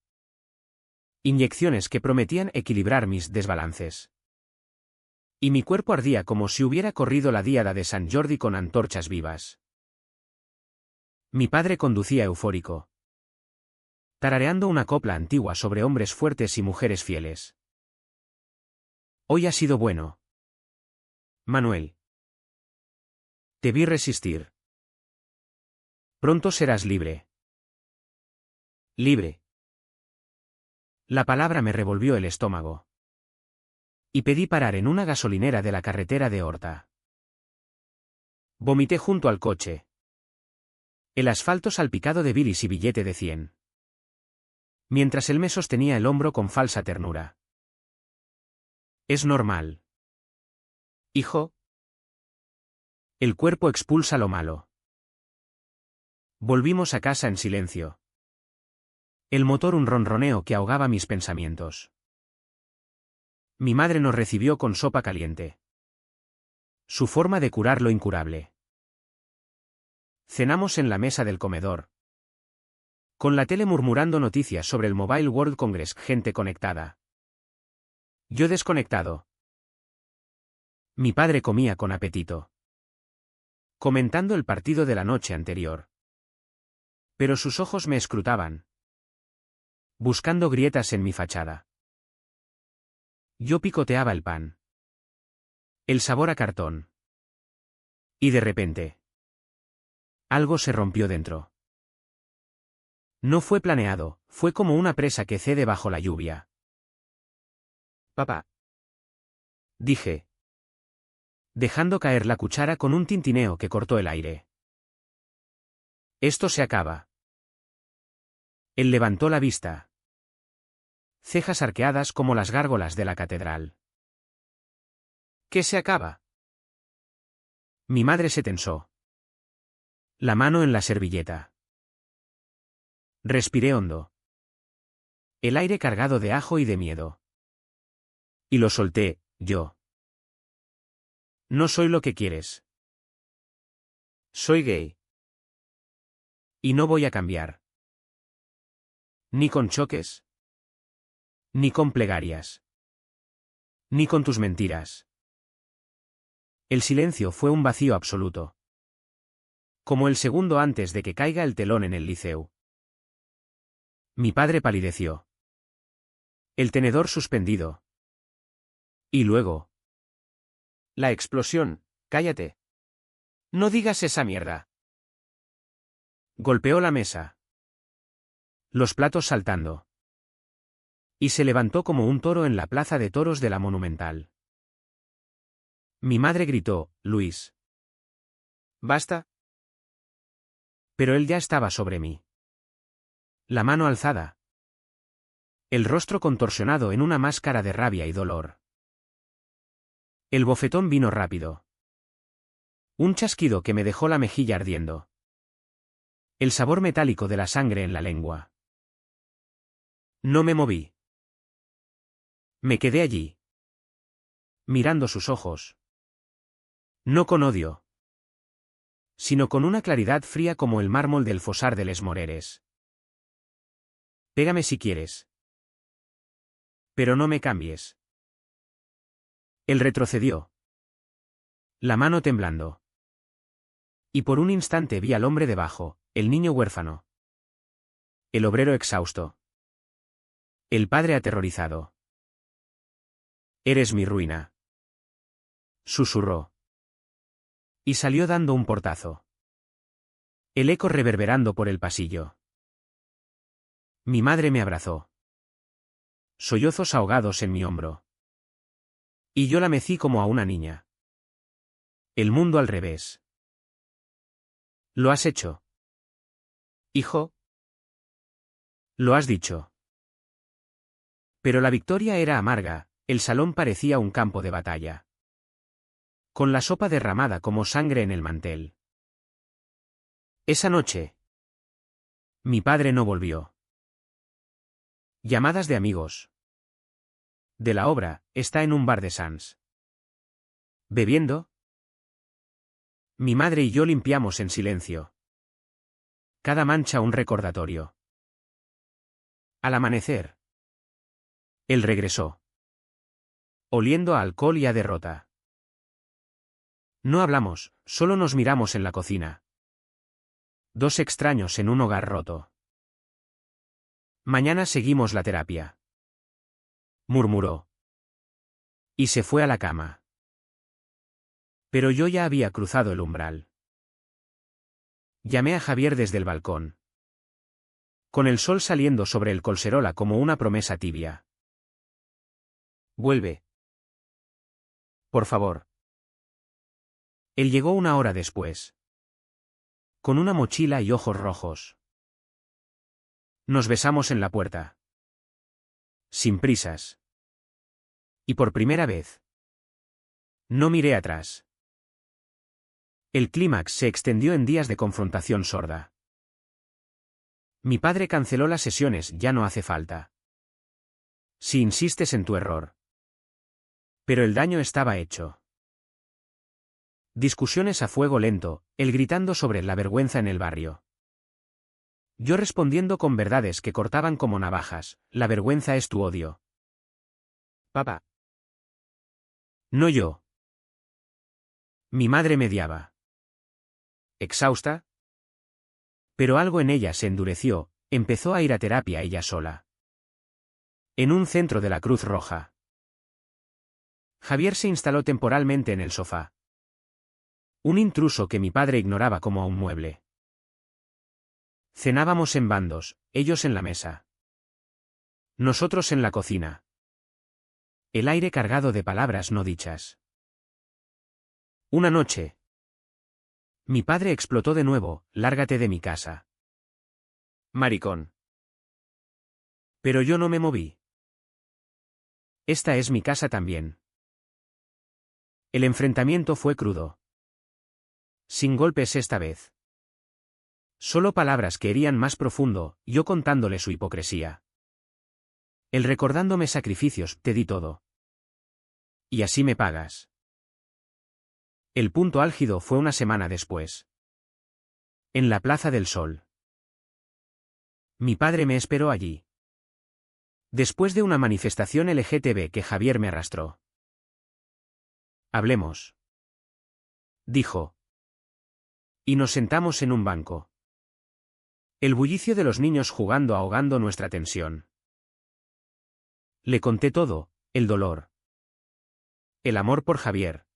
Inyecciones que prometían equilibrar mis desbalances. Y mi cuerpo ardía como si hubiera corrido la diada de Sant Jordi con antorchas vivas. Mi padre conducía eufórico, tarareando una copla antigua sobre hombres fuertes y mujeres fieles. Hoy ha sido bueno, Manuel. Te vi resistir. Pronto serás libre. Libre. La palabra me revolvió el estómago. Y pedí parar en una gasolinera de la carretera de Horta. Vomité junto al coche. El asfalto salpicado de bilis y billete de 100. Mientras él me sostenía el hombro con falsa ternura. Es normal. Hijo. El cuerpo expulsa lo malo. Volvimos a casa en silencio. El motor un ronroneo que ahogaba mis pensamientos. Mi madre nos recibió con sopa caliente. Su forma de curar lo incurable. Cenamos en la mesa del comedor. Con la tele murmurando noticias sobre el Mobile World Congress, gente conectada. Yo desconectado. Mi padre comía con apetito, comentando el partido de la noche anterior. Pero sus ojos me escrutaban, buscando grietas en mi fachada. Yo picoteaba el pan. El sabor a cartón. Y de repente, algo se rompió dentro. No fue planeado, fue como una presa que cede bajo la lluvia. Papá. Dije, dejando caer la cuchara con un tintineo que cortó el aire. Esto se acaba. Él levantó la vista. Cejas arqueadas como las gárgolas de la catedral. ¿Qué se acaba? Mi madre se tensó. La mano en la servilleta. Respiré hondo. El aire cargado de ajo y de miedo. Y lo solté, yo. No soy lo que quieres. Soy gay. Y no voy a cambiar. Ni con choques. Ni con plegarias. Ni con tus mentiras. El silencio fue un vacío absoluto. Como el segundo antes de que caiga el telón en el liceu. Mi padre palideció. El tenedor suspendido. Y luego. La explosión. Cállate. No digas esa mierda. Golpeó la mesa. Los platos saltando. Y se levantó como un toro en la plaza de toros de la Monumental. Mi madre gritó, Luis. ¿Basta? Pero él ya estaba sobre mí. La mano alzada. El rostro contorsionado en una máscara de rabia y dolor. El bofetón vino rápido. Un chasquido que me dejó la mejilla ardiendo. El sabor metálico de la sangre en la lengua. No me moví. Me quedé allí. Mirando sus ojos. No con odio. Sino con una claridad fría como el mármol del Fosar de les Moreres. Pégame si quieres. Pero no me cambies. Él retrocedió. La mano temblando. Y por un instante vi al hombre debajo, el niño huérfano. El obrero exhausto. El padre aterrorizado. Eres mi ruina. Susurró. Y salió dando un portazo. El eco reverberando por el pasillo. Mi madre me abrazó. Sollozos ahogados en mi hombro. Y yo la mecí como a una niña. El mundo al revés. ¿Lo has hecho? Hijo. Lo has dicho. Pero la victoria era amarga, el salón parecía un campo de batalla. Con la sopa derramada como sangre en el mantel. Esa noche. Mi padre no volvió. Llamadas de amigos. De la obra, está en un bar de Sans. ¿Bebiendo? Mi madre y yo limpiamos en silencio. Cada mancha un recordatorio. Al amanecer. Él regresó. Oliendo a alcohol y a derrota. No hablamos, solo nos miramos en la cocina. Dos extraños en un hogar roto. Mañana seguimos la terapia. Murmuró. Y se fue a la cama. Pero yo ya había cruzado el umbral. Llamé a Javier desde el balcón. Con el sol saliendo sobre el Colserola como una promesa tibia. Vuelve. Por favor. Él llegó una hora después. Con una mochila y ojos rojos. Nos besamos en la puerta. Sin prisas. Y por primera vez. No miré atrás. El clímax se extendió en días de confrontación sorda. Mi padre canceló las sesiones, ya no hace falta. Si insistes en tu error. Pero el daño estaba hecho. Discusiones a fuego lento, él gritando sobre la vergüenza en el barrio. Yo respondiendo con verdades que cortaban como navajas, la vergüenza es tu odio. Papá. No yo. Mi madre mediaba. ¿Exhausta? Pero algo en ella se endureció, empezó a ir a terapia ella sola. En un centro de la Cruz Roja. Javier se instaló temporalmente en el sofá. Un intruso que mi padre ignoraba como a un mueble. Cenábamos en bandos, ellos en la mesa. Nosotros en la cocina. El aire cargado de palabras no dichas. Una noche. Mi padre explotó de nuevo, lárgate de mi casa. Maricón. Pero yo no me moví. Esta es mi casa también. El enfrentamiento fue crudo. Sin golpes esta vez. Solo palabras que herían más profundo, yo contándole su hipocresía. Él recordándome sacrificios, te di todo. Y así me pagas. El punto álgido fue una semana después. En la Plaza del Sol. Mi padre me esperó allí. Después de una manifestación LGTB que Javier me arrastró. Hablemos. Dijo. Y nos sentamos en un banco. El bullicio de los niños jugando ahogando nuestra tensión. Le conté todo, el dolor. El amor por Javier.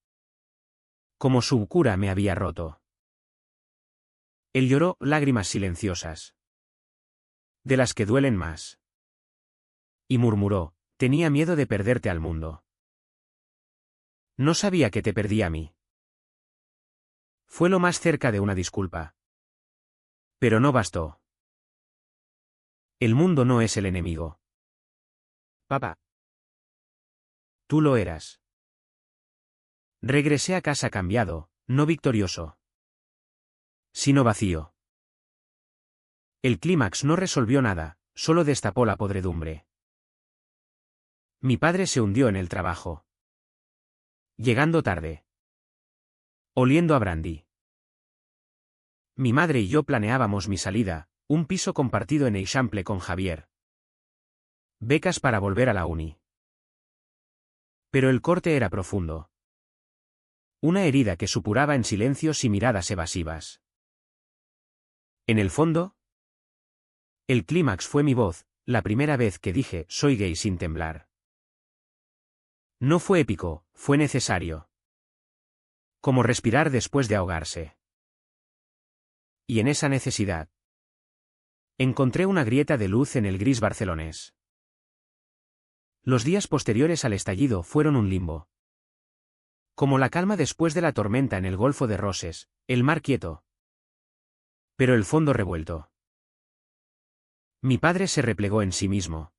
Como su cura me había roto. Él lloró lágrimas silenciosas. De las que duelen más. Y murmuró, tenía miedo de perderte al mundo. No sabía que te perdí a mí. Fue lo más cerca de una disculpa. Pero no bastó. El mundo no es el enemigo. Papá. Tú lo eras. Regresé a casa cambiado, no victorioso. Sino vacío. El clímax no resolvió nada, solo destapó la podredumbre. Mi padre se hundió en el trabajo. Llegando tarde. Oliendo a brandy. Mi madre y yo planeábamos mi salida, un piso compartido en Eixample con Javier. Becas para volver a la uni. Pero el corte era profundo. Una herida que supuraba en silencios y miradas evasivas. En el fondo, el clímax fue mi voz, la primera vez que dije soy gay sin temblar. No fue épico, fue necesario. Como respirar después de ahogarse. Y en esa necesidad, encontré una grieta de luz en el gris barcelonés. Los días posteriores al estallido fueron un limbo. Como la calma después de la tormenta en el Golfo de Roses, el mar quieto. Pero el fondo revuelto. Mi padre se replegó en sí mismo.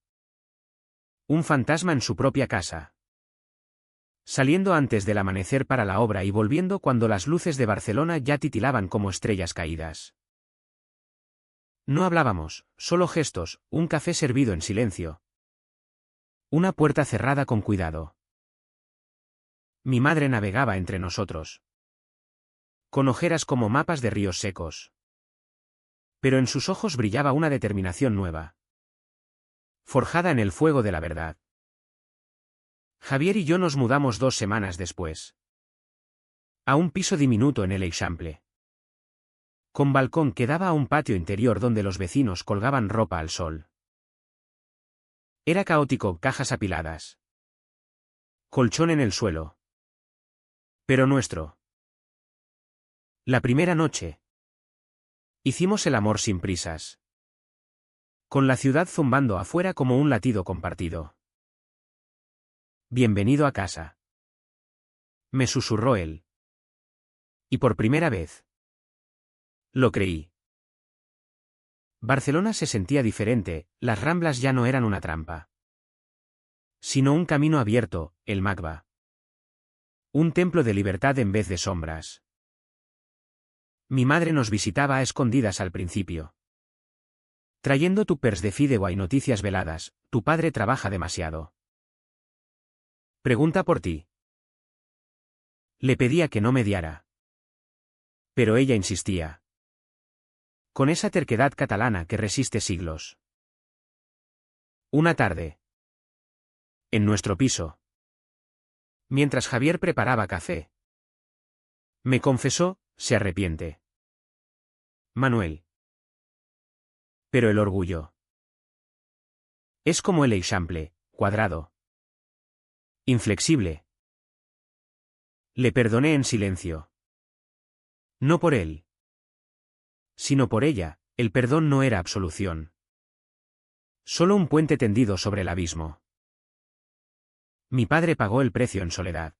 Un fantasma en su propia casa. Saliendo antes del amanecer para la obra y volviendo cuando las luces de Barcelona ya titilaban como estrellas caídas. No hablábamos, solo gestos, un café servido en silencio. Una puerta cerrada con cuidado. Mi madre navegaba entre nosotros. Con ojeras como mapas de ríos secos. Pero en sus ojos brillaba una determinación nueva. Forjada en el fuego de la verdad. Javier y yo nos mudamos 2 semanas después. A un piso diminuto en el Eixample. Con balcón que daba a un patio interior donde los vecinos colgaban ropa al sol. Era caótico, cajas apiladas. Colchón en el suelo. Pero nuestro. La primera noche. Hicimos el amor sin prisas. Con la ciudad zumbando afuera como un latido compartido. Bienvenido a casa. Me susurró él. Y por primera vez. Lo creí. Barcelona se sentía diferente, las Ramblas ya no eran una trampa. Sino un camino abierto, el Magba. Un templo de libertad en vez de sombras. Mi madre nos visitaba a escondidas al principio. Trayendo tuppers de fideuá y noticias veladas, tu padre trabaja demasiado. Pregunta por ti. Le pedía que no mediara. Pero ella insistía. Con esa terquedad catalana que resiste siglos. Una tarde. En nuestro piso. Mientras Javier preparaba café. Me confesó, se arrepiente. Manuel. Pero el orgullo. Es como el Eixample, cuadrado. Inflexible. Le perdoné en silencio. No por él, sino por ella, el perdón no era absolución. Solo un puente tendido sobre el abismo. Mi padre pagó el precio en soledad.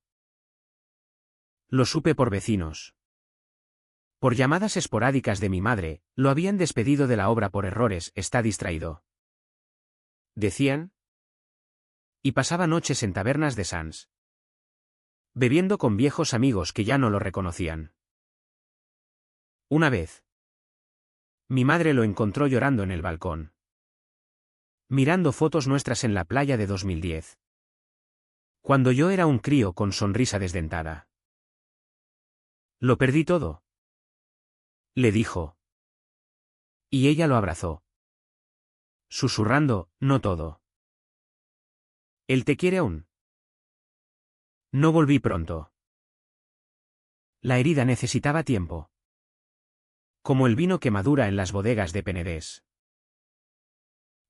Lo supe por vecinos. Por llamadas esporádicas de mi madre, lo habían despedido de la obra por errores, está distraído. Decían. Y pasaba noches en tabernas de Sans. Bebiendo con viejos amigos que ya no lo reconocían. Una vez. Mi madre lo encontró llorando en el balcón. Mirando fotos nuestras en la playa de 2010. Cuando yo era un crío con sonrisa desdentada. Lo perdí todo. Le dijo. Y ella lo abrazó. Susurrando, no todo. Él te quiere aún. No volví pronto. La herida necesitaba tiempo. Como el vino que madura en las bodegas de Penedés.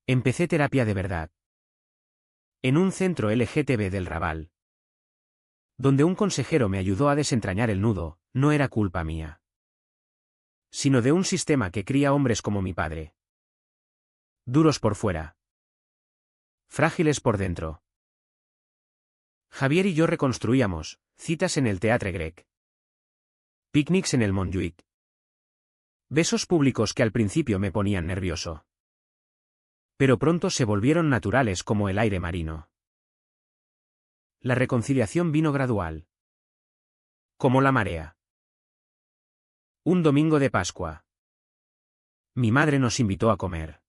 Empecé terapia de verdad. En un centro LGTB del Raval. Donde un consejero me ayudó a desentrañar el nudo, no era culpa mía. Sino de un sistema que cría hombres como mi padre. Duros por fuera. Frágiles por dentro. Javier y yo reconstruíamos, citas en el Teatre Grec. Picnics en el Montjuïc. Besos públicos que al principio me ponían nervioso. Pero pronto se volvieron naturales como el aire marino. La reconciliación vino gradual. Como la marea. Un domingo de Pascua. Mi madre nos invitó a comer.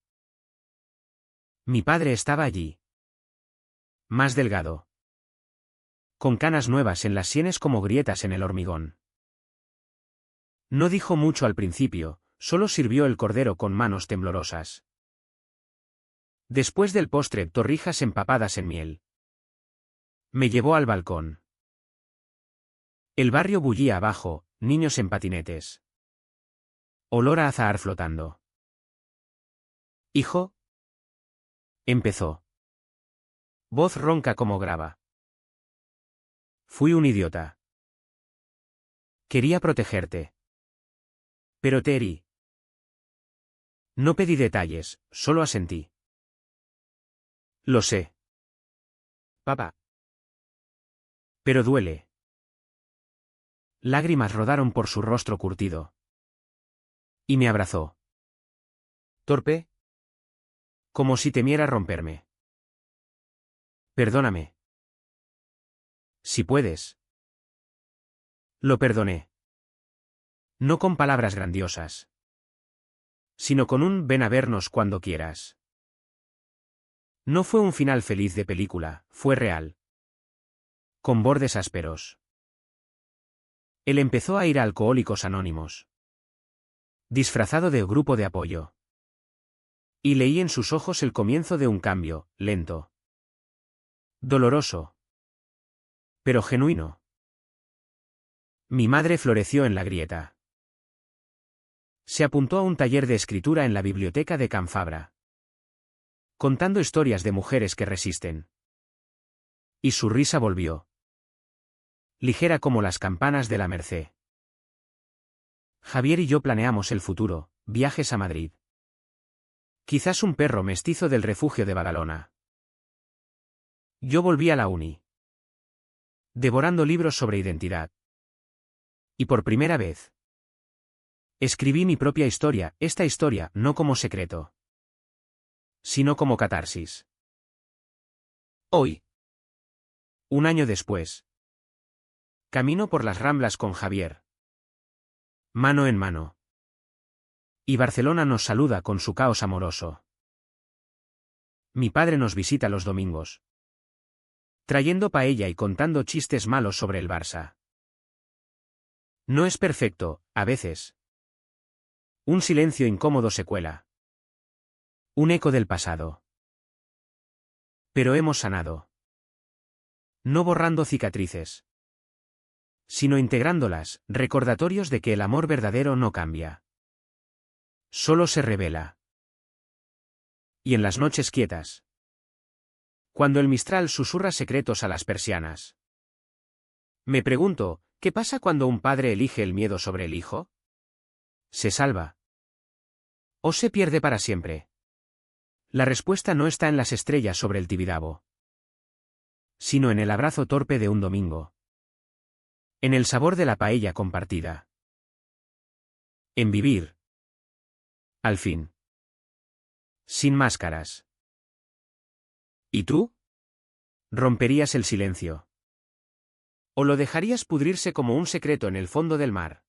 Mi padre estaba allí. Más delgado. Con canas nuevas en las sienes como grietas en el hormigón. No dijo mucho al principio, solo sirvió el cordero con manos temblorosas. Después del postre, torrijas empapadas en miel. Me llevó al balcón. El barrio bullía abajo, niños en patinetes. Olor a azahar flotando. Hijo. Empezó. Voz ronca como grava. Fui un idiota. Quería protegerte. Pero te herí. No pedí detalles, solo asentí. Lo sé. Papá. Pero duele. Lágrimas rodaron por su rostro curtido. Y me abrazó. ¿Torpe? Como si temiera romperme. Perdóname. Si puedes. Lo perdoné. No con palabras grandiosas. Sino con un ven a vernos cuando quieras. No fue un final feliz de película, fue real. Con bordes ásperos. Él empezó a ir a Alcohólicos Anónimos. Disfrazado de grupo de apoyo. Y leí en sus ojos el comienzo de un cambio, lento. Doloroso. Pero genuino. Mi madre floreció en la grieta. Se apuntó a un taller de escritura en la biblioteca de Can Fabra. Contando historias de mujeres que resisten. Y su risa volvió. Ligera como las campanas de la Merced. Javier y yo planeamos el futuro, viajes a Madrid. Quizás un perro mestizo del refugio de Badalona. Yo volví a la uni. Devorando libros sobre identidad. Y por primera vez. Escribí mi propia historia, esta historia no como secreto. Sino como catarsis. Hoy. Un año después. Camino por las Ramblas con Javier. Mano en mano. Y Barcelona nos saluda con su caos amoroso. Mi padre nos visita los domingos. Trayendo paella y contando chistes malos sobre el Barça. No es perfecto, a veces. Un silencio incómodo se cuela. Un eco del pasado. Pero hemos sanado. No borrando cicatrices, sino integrándolas, recordatorios de que el amor verdadero no cambia. Solo se revela. Y en las noches quietas, cuando el mistral susurra secretos a las persianas, me pregunto, ¿qué pasa cuando un padre elige el miedo sobre el hijo? ¿Se salva? ¿O se pierde para siempre? La respuesta no está en las estrellas sobre el Tibidabo, sino en el abrazo torpe de un domingo. En el sabor de la paella compartida. En vivir. Al fin. Sin máscaras. ¿Y tú? ¿Romperías el silencio? ¿O lo dejarías pudrirse como un secreto en el fondo del mar?